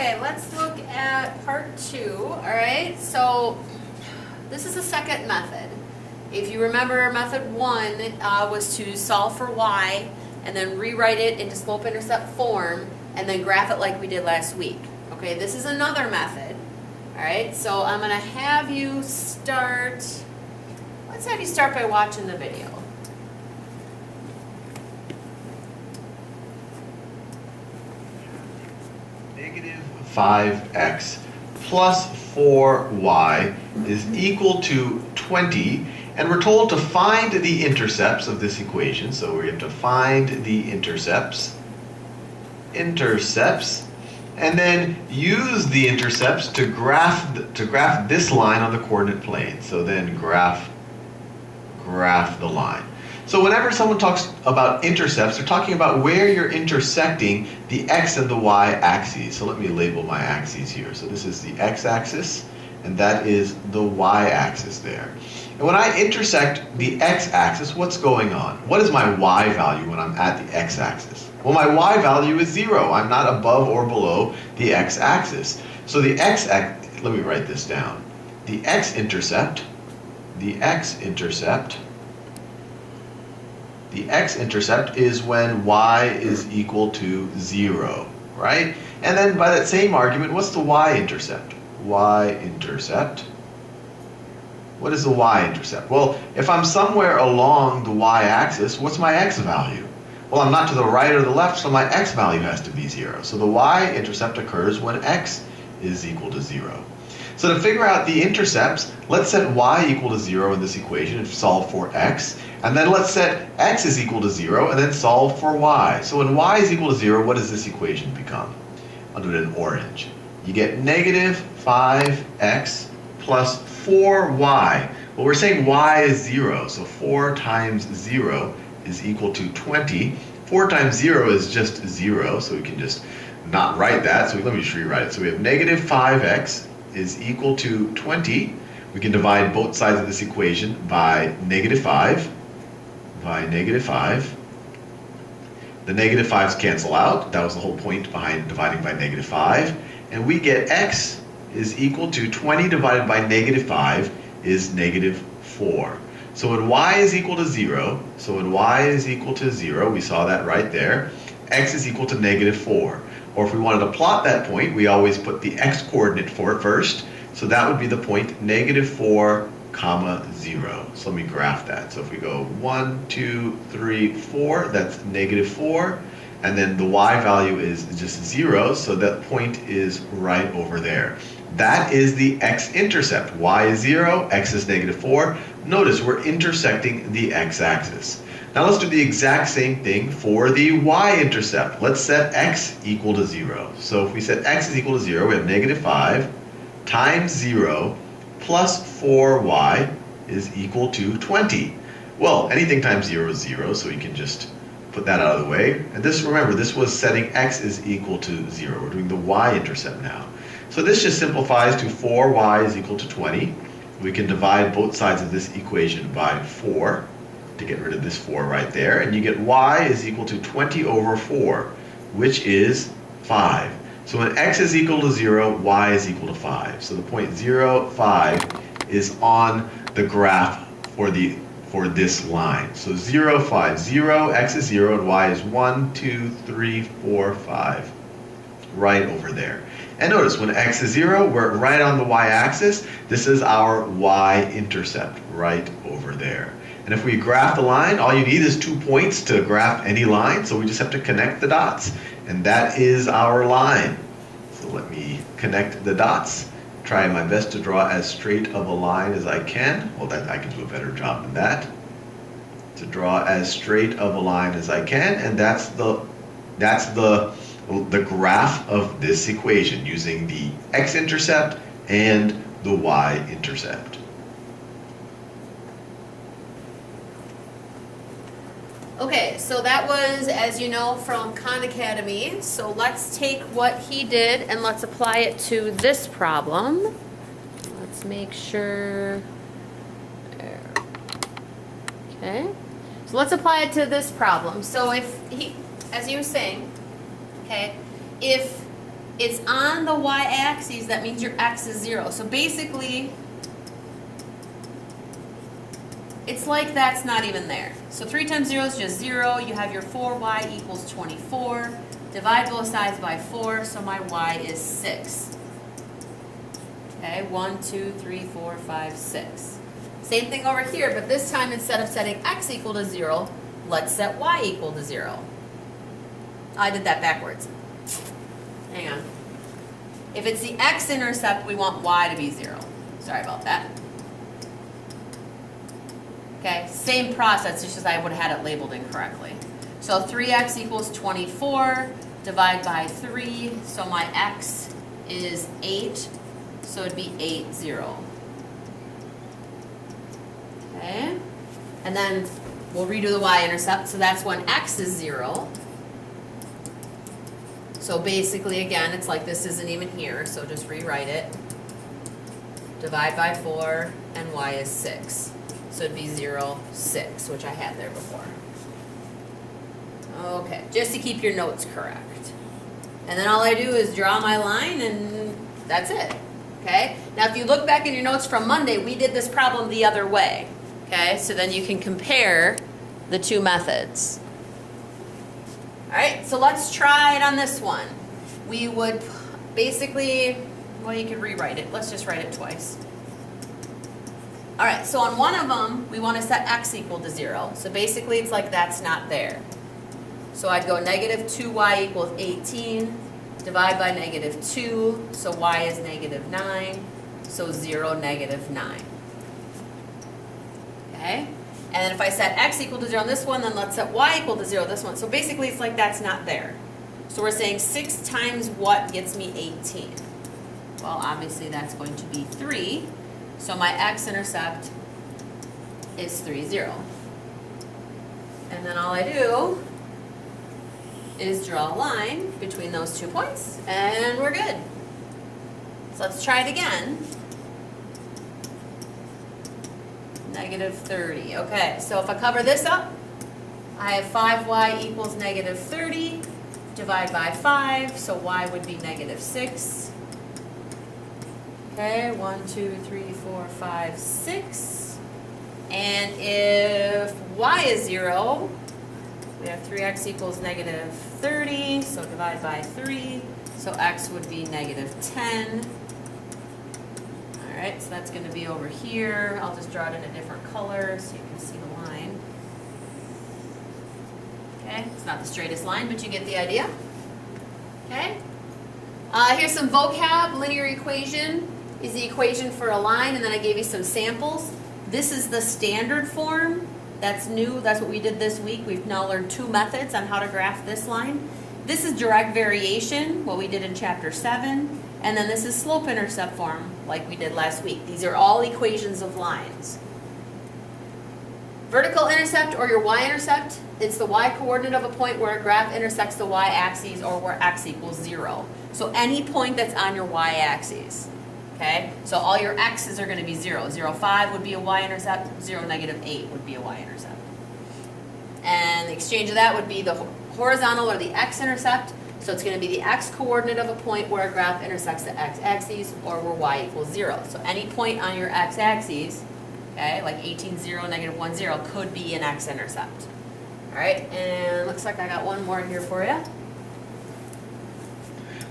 Okay, let's look at part 2, all right? So this is the second method. If you remember, method 1 was to solve for y and then rewrite it into slope-intercept form and then graph it like we did last week. Okay, this is another method, all right? So I'm going to have you start, let's have you start by watching the video. Negative 5x plus 4y is equal to 20, and we're told to find the intercepts of this equation. So we have to find the intercepts, and then use the intercepts to graph this line on the coordinate plane. So then graph the line. So whenever someone talks about intercepts, they're talking about where you're intersecting the x and the y axes. So let me label my axes here. So this is the x-axis, and that is the y-axis there. And when I intersect the x-axis, what's going on? What is my y value when I'm at the x-axis? Well, my y value is 0. I'm not above or below the x-axis. So the let me write this down. The x-intercept is when y is equal to 0, right? And then by that same argument, what's the y-intercept? What is the y-intercept? Well, if I'm somewhere along the y-axis, what's my x value? Well, I'm not to the right or the left, so my x value has to be 0. So the y-intercept occurs when x is equal to 0. So to figure out the intercepts, let's set y equal to 0 in this equation and solve for x. And then let's set x is equal to 0 and then solve for y. So when y is equal to 0, what does this equation become? I'll do it in orange. You get negative 5x plus 4y. Well, we're saying y is 0, so 4 times 0 is equal to 20. 4 times 0 is just 0, so we can just not write that. So let me just rewrite it. So we have negative 5x is equal to 20. We can divide both sides of this equation by negative 5. The negative 5's cancel out. That was the whole point behind dividing by negative 5. And we get x is equal to 20 divided by negative 5 is negative 4. So when y is equal to 0, we saw that right there, x is equal to negative 4. Or if we wanted to plot that point, we always put the x-coordinate for it first. So that would be the point negative 4, comma 0. So let me graph that. So if we go 1, 2, 3, 4, that's negative 4. And then the y value is just 0, so that point is right over there. That is the x-intercept. Y is 0, x is negative 4. Notice we're intersecting the x-axis. Now let's do the exact same thing for the y-intercept. Let's set x equal to 0. So if we set x is equal to 0, we have negative 5 times 0 plus 4y is equal to 20. Well, anything times 0 is 0, so we can just put that out of the way. And this, remember, this was setting x is equal to 0. We're doing the y-intercept now. So this just simplifies to 4y is equal to 20. We can divide both sides of this equation by 4 to get rid of this 4 right there. And you get y is equal to 20 over 4, which is 5. So when x is equal to 0, y is equal to 5. So the point 0, 5 is on the graph for this line. So 0, 5, 0, x is 0, and y is 1, 2, 3, 4, 5. Right over there. And notice when x is 0, we're right on the y-axis. This is our y-intercept right over there. And if we graph the line, all you need is 2 points to graph any line. So we just have to connect the dots. And that is our line. So let me connect the dots. Try my best to draw as straight of a line as I can. Well, I can do a better job than that. To draw as straight of a line as I can. And that's the graph of this equation using the x-intercept and the y-intercept. Okay, so that was, as you know, from Khan Academy. So let's take what he did and let's apply it to this problem. Let's make sure. There. Okay. So let's apply it to this problem. So if he, as you were saying, okay, if it's on the y-axis, that means your x is 0. So basically, it's like that's not even there. So 3 times 0 is just 0. You have your 4y equals 24. Divide both sides by 4, so my y is 6. Okay, 1, 2, 3, 4, 5, 6. Same thing over here, but this time instead of setting x equal to 0, let's set y equal to 0. I did that backwards. Hang on. If it's the x-intercept, we want y to be 0. Sorry about that. Okay, same process, it's just I would have had it labeled incorrectly. So 3x equals 24, divide by 3, so my x is 8, so it'd be 8, 0. Okay, and then we'll redo the y-intercept, so that's when x is 0. So basically, again, it's like this isn't even here, so just rewrite it. Divide by 4, and y is 6. So it'd be 0, 6, which I had there before. Okay, just to keep your notes correct. And then all I do is draw my line, and that's it. Okay? Now, if you look back in your notes from Monday, we did this problem the other way. Okay? So then you can compare the two methods. All right, so let's try it on this one. We would basically, well, you could rewrite it. Let's just write it twice. All right, so on one of them, we want to set x equal to 0. So basically, it's like that's not there. So I'd go negative 2y equals 18, divide by negative 2, so y is negative 9, so 0, negative 9. Okay? And then if I set x equal to 0 on this one, then let's set y equal to 0 on this one. So basically, it's like that's not there. So we're saying 6 times what gets me 18? Well, obviously, that's going to be 3. So my x-intercept is 3, 0. And then all I do is draw a line between those 2 points, and we're good. So let's try it again. Negative 30. Okay, so if I cover this up, I have 5y equals negative 30. Divide by 5, so y would be negative 6. Okay, 1, 2, 3, 4, 5, 6. And if y is 0, we have 3x equals negative 30, so divide by 3. So x would be negative 10. All right, so that's going to be over here. I'll just draw it in a different color so you can see the line. Okay, it's not the straightest line, but you get the idea. Okay. Here's some vocab. Linear equation is the equation for a line, and then I gave you some samples. This is the standard form. That's new. That's what we did this week. We've now learned 2 methods on how to graph this line. This is direct variation, what we did in chapter 7. And then this is slope-intercept form, like we did last week. These are all equations of lines. Vertical intercept, or your y-intercept, it's the y-coordinate of a point where a graph intersects the y-axis or where x equals 0. So any point that's on your y-axis. Okay, so all your x's are going to be 0. 0, 5 would be a y-intercept. 0, negative 8 would be a y-intercept. And the exchange of that would be the horizontal or the x-intercept. So it's going to be the x-coordinate of a point where a graph intersects the x-axis or where y equals 0. So any point on your x-axis, okay, like 18, 0, negative 1, 0, could be an x-intercept. All right, and looks like I got one more here for you.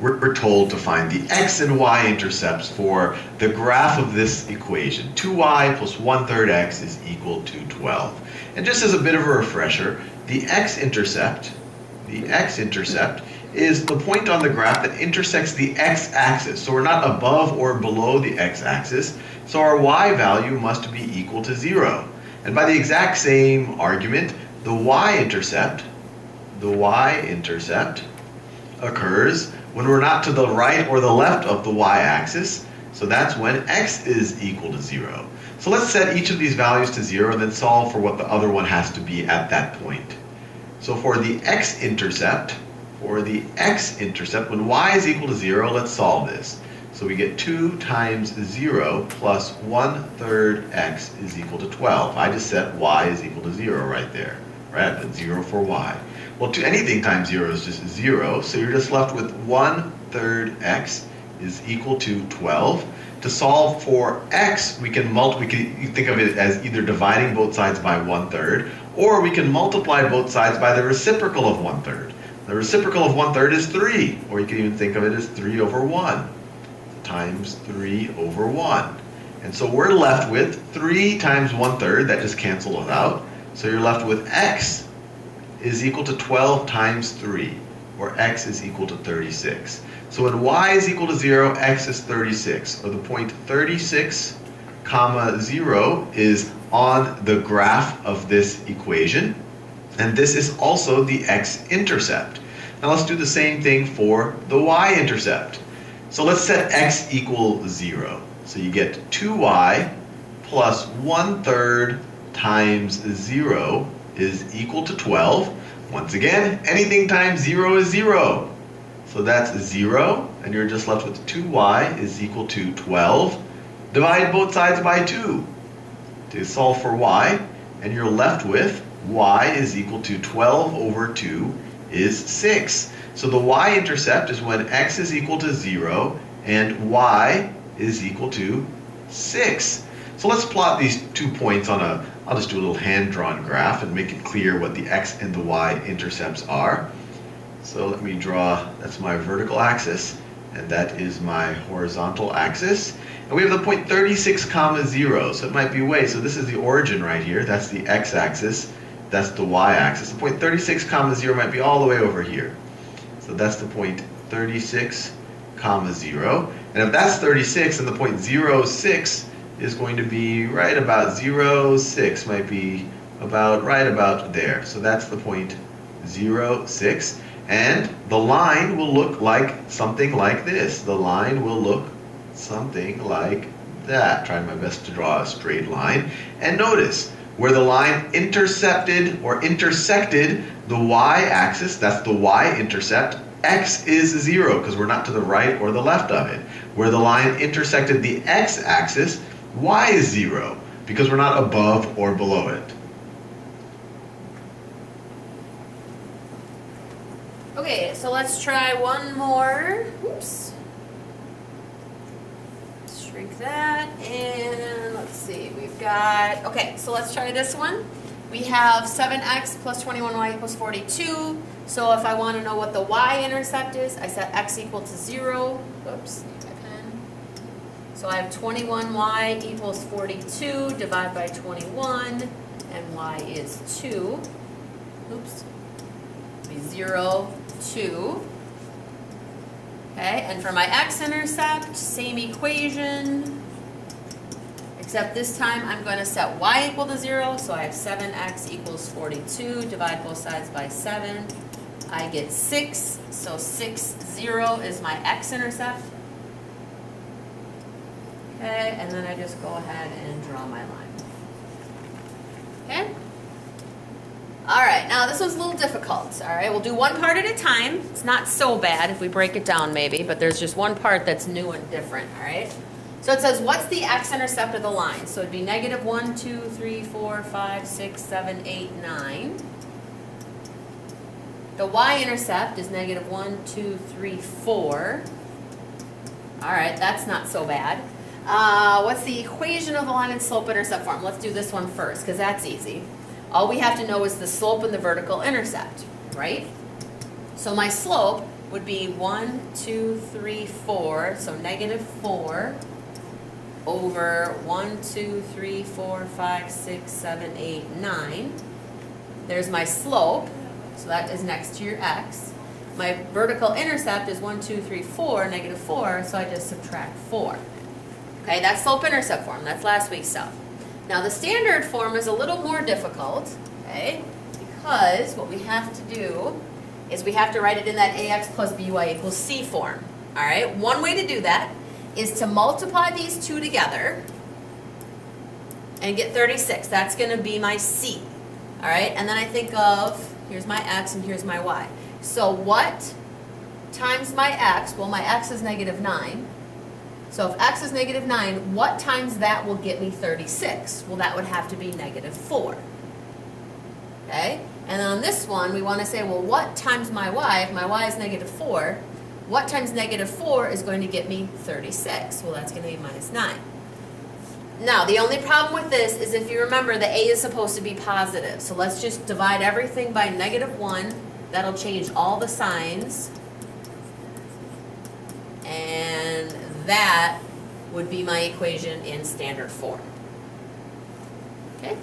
We're told to find the x and y intercepts for the graph of this equation. 2y plus 1/3 x is equal to 12. And just as a bit of a refresher, the x-intercept is the point on the graph that intersects the x-axis. So we're not above or below the x-axis, so our y value must be equal to 0. And by the exact same argument, the y-intercept occurs when we're not to the right or the left of the y-axis, so that's when x is equal to 0. So let's set each of these values to 0 and then solve for what the other one has to be at that point. So for the x-intercept, when y is equal to 0, let's solve this. So we get 2 times 0 plus 1/3 x is equal to 12. I just set y is equal to 0 right there. Right, I put 0 for y. Well, anything times 0 is just 0, so you're just left with 1 1/3 x is equal to 12. To solve for x, we can think of it as either dividing both sides by 1/3, or we can multiply both sides by the reciprocal of 1/3. The reciprocal of 1/3 is 3, or you can even think of it as 3 over 1 times 3 over 1. And so we're left with 3 times 1/3, that just cancels out. So you're left with x is equal to 12 times 3, or x is equal to 36. So when y is equal to 0, x is 36, or the point 36, comma 0 is on the graph of this equation, and this is also the x-intercept. Now let's do the same thing for the y-intercept. So let's set x equal 0. So you get 2y plus 1/3 times 0 is equal to 12. Once again, anything times 0 is 0. So that's 0, and you're just left with 2y is equal to 12. Divide both sides by 2 to solve for y, and you're left with y is equal to 12 over 2 is 6. So the y-intercept is when x is equal to 0 and y is equal to 6. So let's plot these 2 points on I'll just do a little hand-drawn graph and make it clear what the x and the y-intercepts are. So let me draw, that's my vertical axis, and that is my horizontal axis. And we have the point 36 comma 0, so it might be way. So this is the origin right here, that's the x-axis, that's the y-axis. The point 36 comma 0 might be all the way over here. So that's the point 36 comma 0. And if that's 36, then the point 0,6 is going to be right about 0,6, might be about right about there. So that's the point 0,6. And the line will look like something like this. The line will look something like that. Trying my best to draw a straight line. And notice, where the line intercepted or intersected the y-axis, that's the y-intercept, x is 0 because we're not to the right or the left of it. Where the line intersected the x-axis, y is 0 because we're not above or below it. Okay, so let's try one more. Oops. Shrink that, and let's see, we've got, okay, so let's try this one. We have 7x plus 21y equals 42. So if I want to know what the y-intercept is, I set x equal to 0. Whoops, need my pen. So I have 21y equals 42, divide by 21, and y is 2. Oops. Be 0, 2. Okay, and for my x-intercept, same equation, except this time I'm going to set y equal to 0, so I have 7x equals 42, divide both sides by 7, I get 6, so 6, 0 is my x-intercept. Okay, and then I just go ahead and draw my line. Okay? Alright, now this one's a little difficult, alright? We'll do one part at a time. It's not so bad if we break it down maybe, but there's just one part that's new and different, alright? So it says, what's the x-intercept of the line? So it'd be negative 1, 2, 3, 4, 5, 6, 7, 8, 9. The y-intercept is negative 1, 2, 3, 4. Alright, that's not so bad. What's the equation of the line and slope-intercept form? Let's do this one first, because that's easy. All we have to know is the slope and the vertical intercept, right? So my slope would be 1, 2, 3, 4, so negative 4 over 1, 2, 3, 4, 5, 6, 7, 8, 9. There's my slope, so that is next to your x. My vertical intercept is 1, 2, 3, 4, negative 4, so I just subtract 4. Okay, that's slope-intercept form, that's last week's stuff. Now the standard form is a little more difficult, okay, because what we have to do is we have to write it in that ax plus by equals c form. All right, one way to do that is to multiply these two together and get 36. That's going to be my c. All right, and then I think of, here's my x and here's my y. So what times my x? Well, my x is negative 9. So if x is negative 9, what times that will get me 36? Well, that would have to be negative 4. Okay? And then on this one, we want to say, well, what times my y? If my y is negative 4, What times negative 4 is going to get me 36? Well, that's going to be minus 9. Now, the only problem with this is if you remember, the a is supposed to be positive. So let's just divide everything by negative 1. That'll change all the signs. And that would be my equation in standard form. Okay?